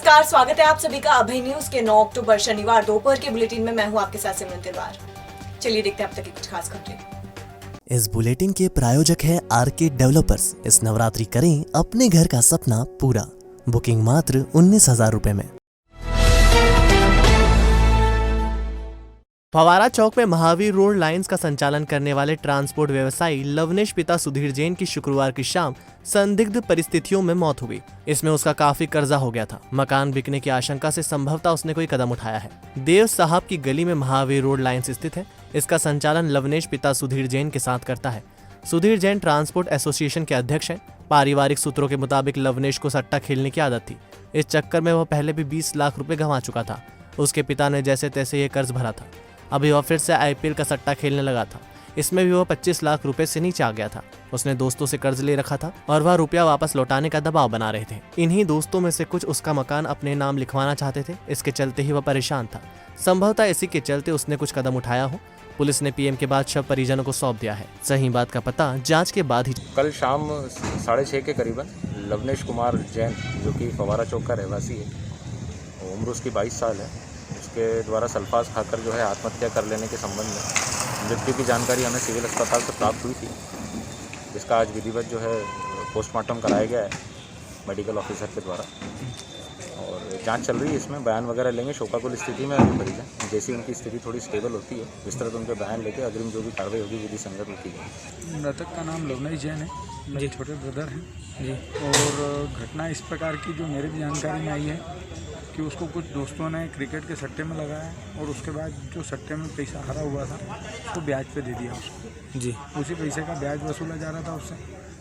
नमस्कार, स्वागत है आप सभी का अभय न्यूज के 9 अक्टूबर शनिवार दोपहर के बुलेटिन में। मैं हूं आपके साथ सिमरन तिलवार। चलिए देखते हैं अब तक की कुछ खास खबरें। इस बुलेटिन के प्रायोजक है आरके डेवलपर्स। इस नवरात्रि करें अपने घर का सपना पूरा। बुकिंग मात्र 19,000 रुपए में। फवारा चौक में महावीर रोड लाइंस का संचालन करने वाले ट्रांसपोर्ट व्यवसायी लवनेश पिता सुधीर जैन की शुक्रवार की शाम संदिग्ध परिस्थितियों में मौत हो गई। इसमें उसका काफी कर्जा हो गया था। मकान बिकने की आशंका से संभवतः उसने कोई कदम उठाया है। देव साहब की गली में महावीर रोड लाइंस स्थित है। इसका संचालन लवनेश पिता सुधीर जैन के साथ करता है। सुधीर जैन ट्रांसपोर्ट एसोसिएशन के अध्यक्ष हैं। पारिवारिक सूत्रों के मुताबिक लवनेश को सट्टा खेलने की आदत थी। इस चक्कर में वह पहले भी 20 लाख रुपए गंवा चुका था। उसके पिता ने जैसे तैसे ये कर्ज भरा था। अभी वह फिर से आईपीएल का सट्टा खेलने लगा था। इसमें भी वह 25 लाख रुपए से नीचे आ गया था। उसने दोस्तों से कर्ज ले रखा था और वह रुपया वापस लौटाने का दबाव बना रहे थे। इन्हीं दोस्तों में से कुछ उसका मकान अपने नाम लिखवाना चाहते थे। इसके चलते ही वह परेशान था। संभवतः इसी के चलते उसने कुछ कदम उठाया हो। पुलिस ने पीएम के बाद शव परिजनों को सौंप दिया है। सही बात का पता जांच के बाद ही। कल शाम 6:30 के करीबन लवनेश कुमार जैन, जो कि फवारा चौक का रहवासी है, उम्र उसकी 22 साल है, उसके द्वारा सल्फास खाकर जो है आत्महत्या कर लेने के संबंध में मृत्यु की जानकारी हमें सिविल अस्पताल से प्राप्त हुई थी, जिसका आज विधिवत जो है पोस्टमार्टम कराया गया है मेडिकल ऑफिसर के द्वारा। और जांच चल रही है, इसमें बयान वगैरह लेंगे। शोकाकुल स्थिति में अभी मरीज हैं। जैसी उनकी स्थिति थोड़ी स्टेबल होती है, विस्तृत उनके बयान लेके अग्रिम जो भी कार्रवाई होगी विधि संगत में की जाएगी। मृतक का नाम लवनेश जैन है, मेरे छोटे ब्रदर हैं जी। और घटना इस प्रकार की जो मेरे भी जानकारी में आई है कि उसको कुछ दोस्तों ने क्रिकेट के सट्टे में लगाया और उसके बाद जो सट्टे में पैसा हारा हुआ था उसको ब्याज पे दे दिया उसको जी। उसी पैसे का ब्याज वसूला जा रहा था उससे।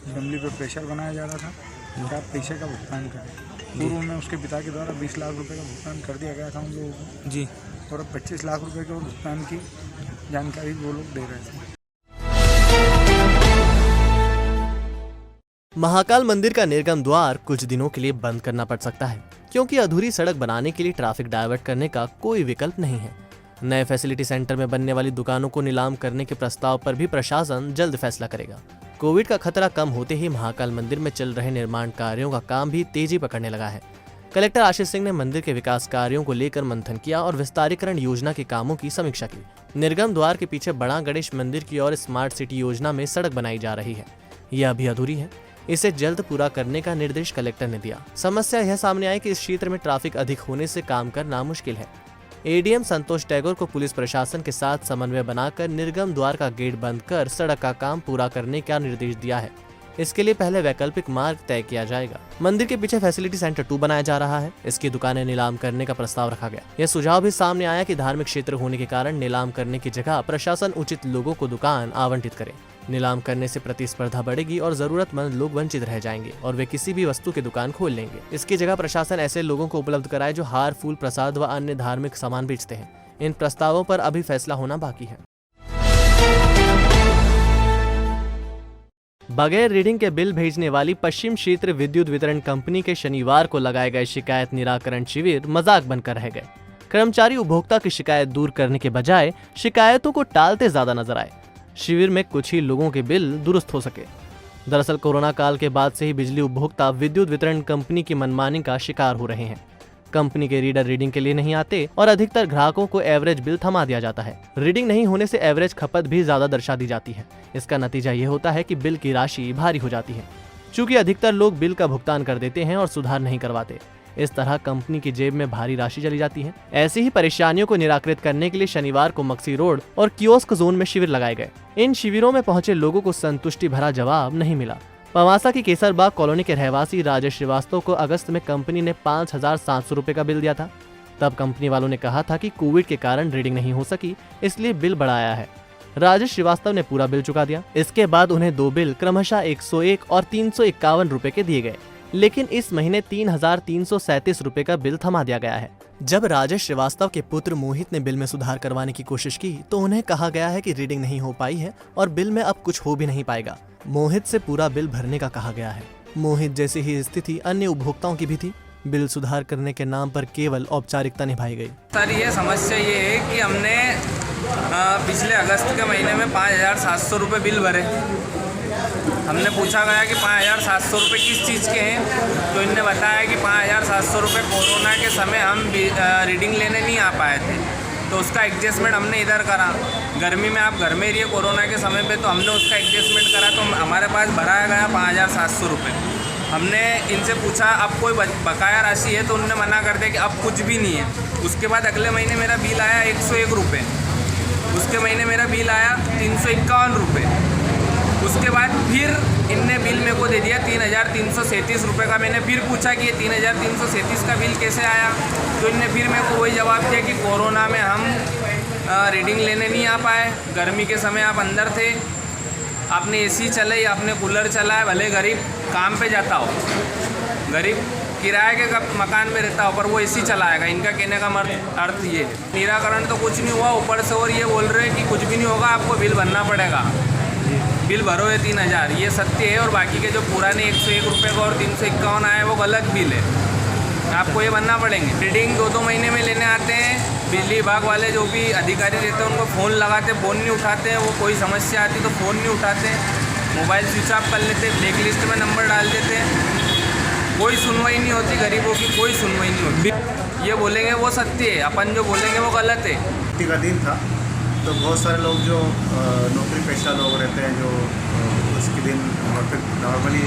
फैमिली पे प्रेशर बनाया जा रहा था कि आप पैसे का भुगतान करें। पूर्व में उसके पिता के द्वारा 20 लाख रुपए का भुगतान कर दिया गया था उन लोगों को जी। और अब 25 लाख रुपए के भुगतान की जानकारी वो लोग दे रहे थे। महाकाल मंदिर का निर्गम द्वार कुछ दिनों के लिए बंद करना पड़ सकता है, क्योंकि अधूरी सड़क बनाने के लिए ट्रैफिक डाइवर्ट करने का कोई विकल्प नहीं है। नए फैसिलिटी सेंटर में बनने वाली दुकानों को नीलाम करने के प्रस्ताव पर भी प्रशासन जल्द फैसला करेगा। कोविड का खतरा कम होते ही महाकाल मंदिर में चल रहे निर्माण कार्यों का काम भी तेजी पकड़ने लगा है। कलेक्टर आशीष सिंह ने मंदिर के विकास कार्यों को लेकर मंथन किया और विस्तारीकरण योजना के कामों की समीक्षा की। निर्गम द्वार के पीछे बड़ा गणेश मंदिर की ओर स्मार्ट सिटी योजना में सड़क बनाई जा रही है। यह अभी अधूरी है। इसे जल्द पूरा करने का निर्देश कलेक्टर ने दिया। समस्या यह सामने आई कि इस क्षेत्र में ट्रैफिक अधिक होने से काम करना मुश्किल है। एडीएम संतोष टैगोर को पुलिस प्रशासन के साथ समन्वय बनाकर निर्गम द्वार का गेट बंद कर सड़क का काम पूरा करने का निर्देश दिया है। इसके लिए पहले वैकल्पिक मार्ग तय किया जाएगा। मंदिर के पीछे फैसिलिटी सेंटर 2 बनाया जा रहा है। इसकी दुकानें नीलाम करने का प्रस्ताव रखा गया। यह सुझाव भी सामने आया कि धार्मिक क्षेत्र होने के कारण नीलाम करने की जगह प्रशासन उचित लोगों को दुकान आवंटित करे। नीलाम करने से प्रतिस्पर्धा बढ़ेगी और जरूरतमंद लोग वंचित रह जाएंगे और वे किसी भी वस्तु की दुकान खोल लेंगे। इसकी जगह प्रशासन ऐसे लोगों को उपलब्ध कराए जो हार, फूल, प्रसाद व अन्य धार्मिक सामान बेचते हैं। इन प्रस्तावों पर अभी फैसला होना बाकी है। बगैर रीडिंग के बिल भेजने वाली पश्चिम क्षेत्र विद्युत वितरण कंपनी के शनिवार को लगाए गए शिकायत निराकरण शिविर मजाक बनकर रह गए। कर्मचारी उपभोक्ता की शिकायत दूर करने के बजाय शिकायतों को टालते ज्यादा नजर आए। शिविर में कुछ ही लोगों के बिल दुरुस्त हो सके। दरअसल कोरोना काल के बाद से ही बिजली उपभोक्ता विद्युत वितरण कंपनी की मनमानी का शिकार हो रहे हैं। कंपनी के रीडर रीडिंग के लिए नहीं आते और अधिकतर ग्राहकों को एवरेज बिल थमा दिया जाता है। रीडिंग नहीं होने से एवरेज खपत भी ज्यादा दर्शा दी जाती है। इसका नतीजा ये होता है कि बिल की राशि भारी हो जाती है। चूंकि अधिकतर लोग बिल का भुगतान कर देते हैं और सुधार नहीं करवाते, इस तरह कंपनी की जेब में भारी राशि चली जाती है। ऐसी ही परेशानियों को निराकृत करने के लिए शनिवार को मक्सी रोड और कियोस्क जोन में शिविर लगाए गए। इन शिविरों में पहुंचे लोगों को संतुष्टि भरा जवाब नहीं मिला। पवासा की केसरबाग कॉलोनी के रहवासी राजेश श्रीवास्तव को अगस्त में कंपनी ने 5,700 रुपए का बिल दिया था। तब कंपनी वालों ने कहा था कि कोविड के कारण रीडिंग नहीं हो सकी, इसलिए बिल बढ़ाया है। राजेश श्रीवास्तव ने पूरा बिल चुका दिया। इसके बाद उन्हें 2 बिल क्रमशः 101 और 351 रुपए के दिए गए, लेकिन इस महीने 3,337 रुपए का बिल थमा दिया गया है। जब राजेश श्रीवास्तव के पुत्र मोहित ने बिल में सुधार करवाने की कोशिश की तो उन्हें कहा गया है कि रीडिंग नहीं हो पाई है और बिल में अब कुछ हो भी नहीं पाएगा। मोहित से पूरा बिल भरने का कहा गया है। मोहित जैसी ही स्थिति अन्य उपभोक्ताओं की भी थी। बिल सुधार करने के नाम पर केवल औपचारिकता निभाई गई। सर, ये समस्या ये है कि हमने पिछले अगस्त के महीने में 5,700 रुपये बिल भरे। हमने पूछा गया कि 5,700 रुपये किस चीज़ के हैं, तो इनने बताया कि 5,700 रुपये कोरोना के समय हम रीडिंग लेने नहीं आ पाए थे, तो उसका एडजस्टमेंट हमने इधर करा। गर्मी में आप घर में रहिए कोरोना के समय पे, तो हमने उसका एडजस्टमेंट करा, तो हमारे पास भराया गया 5,700 रुपये। हमने इनसे पूछा अब कोई बकाया राशि है, तो उन्होंने मना कर दिया कि अब कुछ भी नहीं है। उसके बाद अगले महीने मेरा बिल आया 101 रुपये, उसके महीने मेरा बिल आया 351 रुपये। उसके बाद फिर इनने बिल मेरे को दे दिया 3,337 रुपये का। मैंने फिर पूछा कि ये 3,337 का बिल कैसे आया, तो इनने फिर मेरे को वही जवाब दिया कि कोरोना में हम रीडिंग लेने नहीं आ पाए, गर्मी के समय आप अंदर थे, आपने एसी चलाई, आपने कूलर चलाया, भले गरीब काम पे जाता हो, गरीब किराए के मकान में रहता हो, पर वो एसी चलाएगा। इनका कहने का अर्थ ये है। निराकरण तो कुछ नहीं हुआ, ऊपर से और ये बोल रहे हैं कि कुछ भी नहीं होगा, आपको बिल भरना पड़ेगा। बिल भरो है 3,000, ये सत्य है। और बाकी के जो पुराने 101 रुपये का और 351 आए वो गलत बिल है, आपको ये भरना पड़ेंगे। रीडिंग 2-2 महीने में लेने आते हैं, बिजली विभाग वाले जो भी अधिकारी रहते हैं उनको फ़ोन लगाते, फ़ोन नहीं उठाते हैं। वो कोई समस्या आती तो फ़ोन नहीं उठाते, मोबाइल स्विच ऑफ कर लेते, ब्लैक लिस्ट में नंबर डाल देते हैं। कोई सुनवाई नहीं होती, गरीबों की कोई सुनवाई नहीं होती। ये बोलेंगे वो सत्य है, अपन जो बोलेंगे वो गलत है। छुट्टी का दिन था, तो बहुत सारे लोग जो नौकरी पेशा लोग रहते हैं, जो उसके दिन नॉर्मली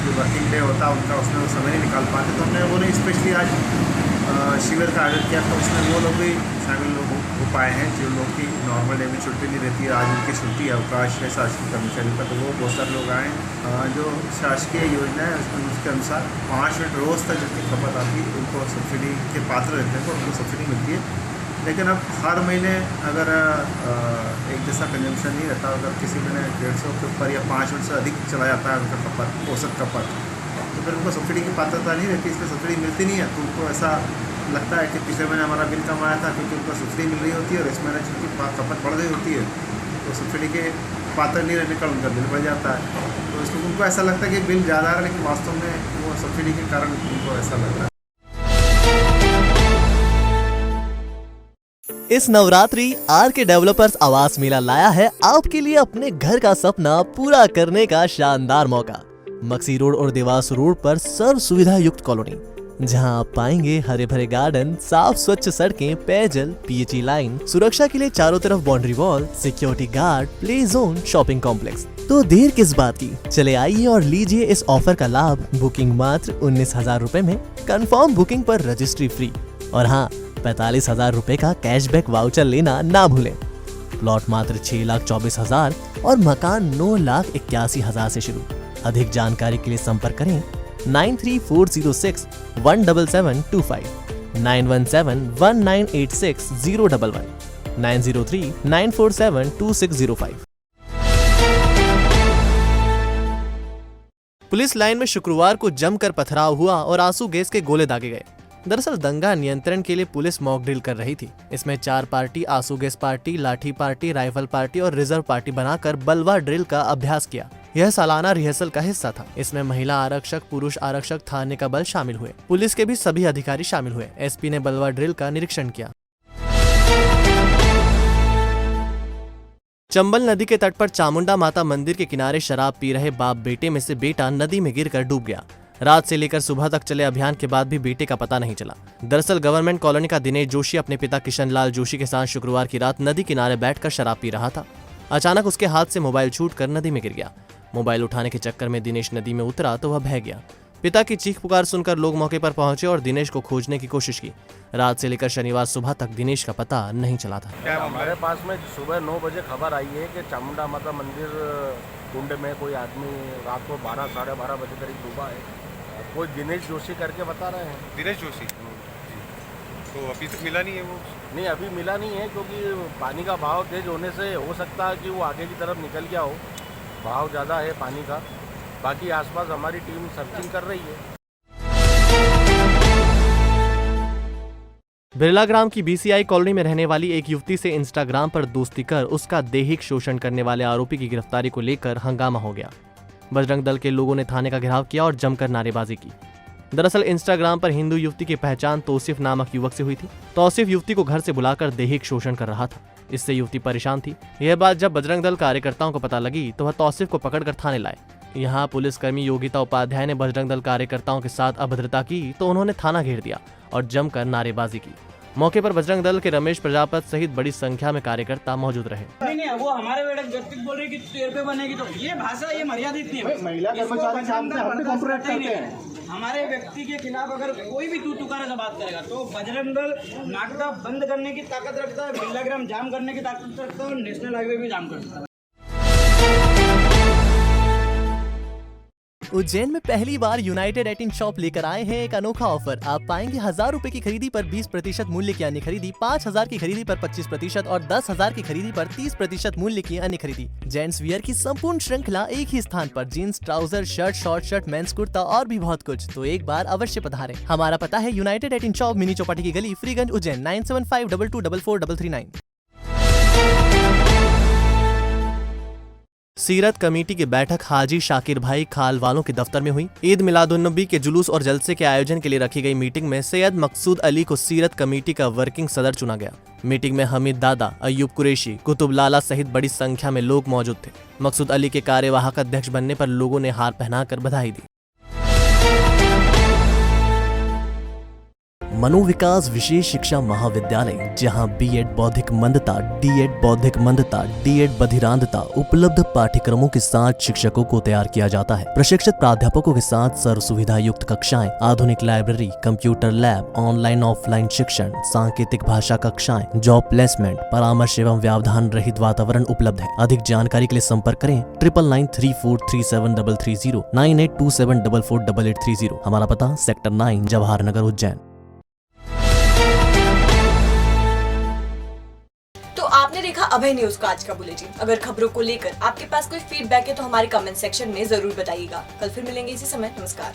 जो वर्किंग डे होता है उनका, उसमें वो समय नहीं निकाल पाते, तो हमने वो नहीं स्पेशली आज शिविर का आयोजन किया। तो उसमें वो लोग भी शामिल हो पाए हैं जो लोग की नॉर्मल डे में छुट्टी नहीं रहती है, आज उनकी छुट्टी है, अवकाश है शासकीय कर्मचारियों का, तो वो बहुत सारे लोग आए। जो शासकीय योजना है उसके अनुसार 5 यूनिट रोज़ तक जितनी खपत आती है उनको सब्सिडी के पात्र रहते हैं, तो उनको सब्सिडी मिलती है। लेकिन अब हर महीने अगर एक जैसा कंजम्पशन नहीं रहता, अगर किसी महीने 150 के ऊपर या 5 यूनिट से अधिक चला जाता है उनका खपत, औसत खपत, तो फिर उनको सब्सिडी की पात्रता नहीं रहती, इसलिए सब्सिडी मिलती नहीं है। तो उनको ऐसा लगता है कि पिछले महीने हमारा बिल कम आया था क्योंकि उनको सब्सिडी मिल रही होती है, और इस महीने जिनकी खपत बढ़ रही होती है तो सब्सिडी के पात्र नहीं रहने का उनका बिल बढ़ जाता है। तो इसलिए उनको ऐसा लगता है कि बिल ज़्यादा आ रहा है, लेकिन वास्तव में वो सब्सिडी के कारण उनको ऐसा लग रहा है। इस नवरात्रि आर के डेवलपर्स आवास मेला लाया है आपके लिए अपने घर का सपना पूरा करने का शानदार मौका। मक्सी रोड और देवास रोड पर सर्व सुविधा युक्त कॉलोनी, जहां आप पाएंगे हरे भरे गार्डन, साफ स्वच्छ सड़कें, पेयजल, पीएचई लाइन, सुरक्षा के लिए चारों तरफ boundary wall, security guard, play zone, shopping complex. तो देर किस बात की, चले आइए और लीजिए इस ऑफर का लाभ। बुकिंग मात्र 19,000 रुपए में, कंफर्म बुकिंग पर रजिस्ट्री फ्री, और हाँ 45,000 रुपए का कैशबैक वाउचर लेना ना भूलें। प्लॉट मात्र 6,24,000 और मकान 9,81,000 से शुरू। अधिक जानकारी के लिए संपर्क करें 93,406 17725, 9171986011, 903-947-2605। पुलिस लाइन में शुक्रवार को जमकर पथराव हुआ और आंसू गैस के गोले दागे गए। दरअसल दंगा नियंत्रण के लिए पुलिस मॉक ड्रिल कर रही थी। इसमें 4 पार्टी, आंसू गैस पार्टी, लाठी पार्टी, राइफल पार्टी और रिजर्व पार्टी बनाकर बलवा ड्रिल का अभ्यास किया। यह सालाना रिहर्सल का हिस्सा था। इसमें महिला आरक्षक, पुरुष आरक्षक, थाने का बल शामिल हुए। पुलिस के भी सभी अधिकारी शामिल हुए। एसपी ने बलवा ड्रिल का निरीक्षण किया। चंबल नदी के तट पर चामुंडा माता मंदिर के किनारे शराब पी रहे बाप बेटे में से बेटा नदी में गिरकर डूब गया। रात से लेकर सुबह तक चले अभियान के बाद भी बेटे का पता नहीं चला। दरअसल गवर्नमेंट कॉलोनी का दिनेश जोशी अपने पिता किशन लाल जोशी के साथ शुक्रवार की रात नदी किनारे बैठकर शराब पी रहा था। अचानक उसके हाथ से मोबाइल छूटकर नदी में गिर गया। मोबाइल उठाने के चक्कर में दिनेश नदी में उतरा तो वह बह गया। पिता की चीख पुकार सुनकर लोग मौके पर पहुंचे और दिनेश को खोजने की कोशिश की। रात से लेकर शनिवार सुबह तक दिनेश का पता नहीं चला था। हमारे पास में सुबह 9 बजे खबर आई है कि चामुंडा माता मंदिर कुंड में कोई आदमी रात को 12 साढ़े 12 बजे करीब डूबा है। कोई दिनेश जोशी करके बता रहे हैं। दिनेश जोशी तो अभी तक मिला नहीं है वो? नहीं, अभी मिला नहीं है क्योंकि पानी का बहाव तेज होने से हो सकता है कि वो आगे की तरफ निकल गया हो। बहाव ज़्यादा है पानी का। बाकी आसपास हमारी टीम सर्चिंग कर रही है। बिरला ग्राम की बीसीआई कॉलोनी में रहने वाली एक युवती से इंस्टाग्राम पर दोस्ती कर उसका दैहिक शोषण करने वाले आरोपी की गिरफ्तारी को लेकर हंगामा हो गया। बजरंग दल के लोगों ने थाने का घेराव किया और जमकर नारेबाजी की। दरअसल इंस्टाग्राम पर हिंदू युवती की पहचान तौसीफ नामक युवक से हुई थी। तौसीफ युवती को घर से बुलाकर दैहिक शोषण कर रहा था। इससे युवती परेशान थी। यह बात जब बजरंग दल कार्यकर्ताओं को पता लगी तो वह तौसीफ को पकड़कर थाने लाए। यहाँ पुलिसकर्मी योगिता उपाध्याय ने बजरंग दल कार्यकर्ताओं के साथ अभद्रता की तो उन्होंने थाना घेर दिया और जमकर नारेबाजी की। मौके पर बजरंग दल के रमेश प्रजापत सहित बड़ी संख्या में कार्यकर्ता मौजूद रहे। नहीं, वो हमारे व्यक्ति बोल रही कि तेरे पे बनेगी, तो ये भाषा ये मर्यादित नहीं है। महिला कर्मचारी हमारे व्यक्ति के खिलाफ अगर कोई भी तू तुकारा से बात करेगा तो बजरंग दल नागदा बंद करने की ताकत रखता है, बिल्लाग्राम जाम करने की ताकत रखता है और नेशनल हाईवे भी जाम करता है। उज्जैन में पहली बार यूनाइटेड 18 शॉप लेकर आए हैं एक अनोखा ऑफर। आप पाएंगे 1000 रुपए की खरीदी पर 20% मूल्य की अन्य खरीदी, 5000 की खरीदी पर 25% और 10,000 की खरीदी पर 30% मूल्य की अन्य खरीदी। जेंट्स वियर की संपूर्ण श्रृंखला एक ही स्थान पर, jeans, trouser, shirt, short shirt, men's kurta और भी बहुत कुछ। तो एक बार अवश्य पधारें। हमारा पता है यूनाइटेड 18 शॉप, मिनी चौपाटी की गली, फ्रीगंज, उज्जैन 9752244339। सीरत कमेटी की बैठक हाजी शाकिर भाई खाल वालों के दफ्तर में हुई। ईद मिलादुन्नबी के जुलूस और जलसे के आयोजन के लिए रखी गई मीटिंग में सैयद मकसूद अली को सीरत कमेटी का वर्किंग सदर चुना गया। मीटिंग में हमीद दादा, अयूब कुरैशी, कुतुब लाला सहित बड़ी संख्या में लोग मौजूद थे। मकसूद अली के कार्यवाहक अध्यक्ष बनने पर लोगों ने हार पहनाकर बधाई दी। मनोविकास विशेष शिक्षा महाविद्यालय, जहां बीएड बौद्धिक मंदता, डीएड बौद्धिक मंदता, डीएड बधिरांधता उपलब्ध पाठ्यक्रमों के साथ शिक्षकों को तैयार किया जाता है। प्रशिक्षित प्राध्यापकों के साथ सर्व सुविधा युक्त कक्षाएं, आधुनिक library, computer lab, online offline शिक्षण, सांकेतिक भाषा कक्षाएं, जॉब प्लेसमेंट, परामर्श एवं व्यवधान रहित वातावरण उपलब्ध है। अधिक जानकारी के लिए संपर्क करें 9993437330 9827448830। हमारा पता सेक्टर 9 जवाहर नगर उज्जैन। तो आपने देखा अभय न्यूज का आज का बुलेटिन। अगर खबरों को लेकर आपके पास कोई फीडबैक है तो हमारे कमेंट सेक्शन में जरूर बताइएगा। कल फिर मिलेंगे इसी समय। नमस्कार।